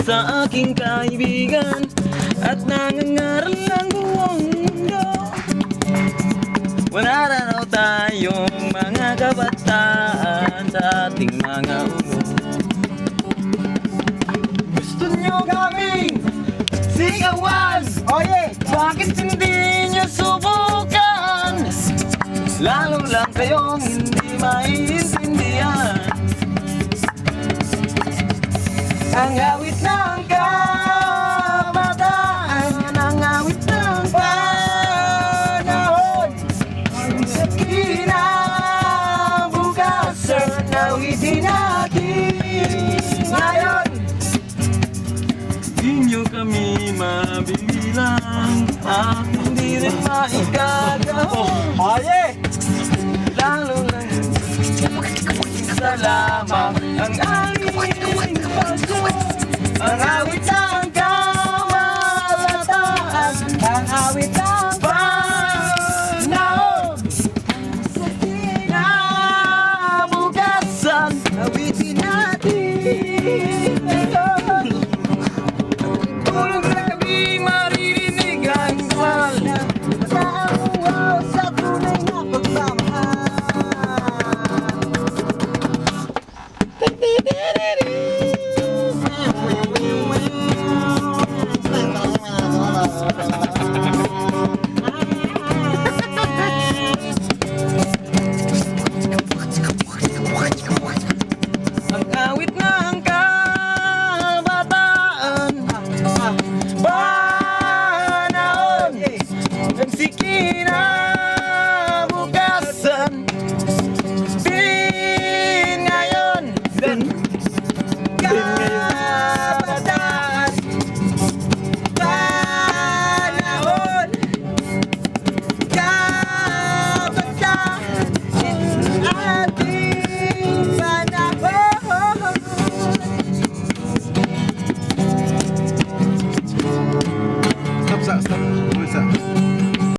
sa aking kaibigan at nangangaral ang buong mundo. Wala na raw tayong mga kabataan sa ating mga ulo. Gusto nyo kaming sigawan? Oye! Bakit hindi nyo subukan? Lalo lang kayong hindi maiintindihan ang awit ng kabataan, ang awit ng panahon, sa kinabukasan, awitin natin ngayon. Di nyo kami mabibilang at hindi rin maigagawin. Oye! Lalo lang isa lamang ang aming pagod, ang awit ng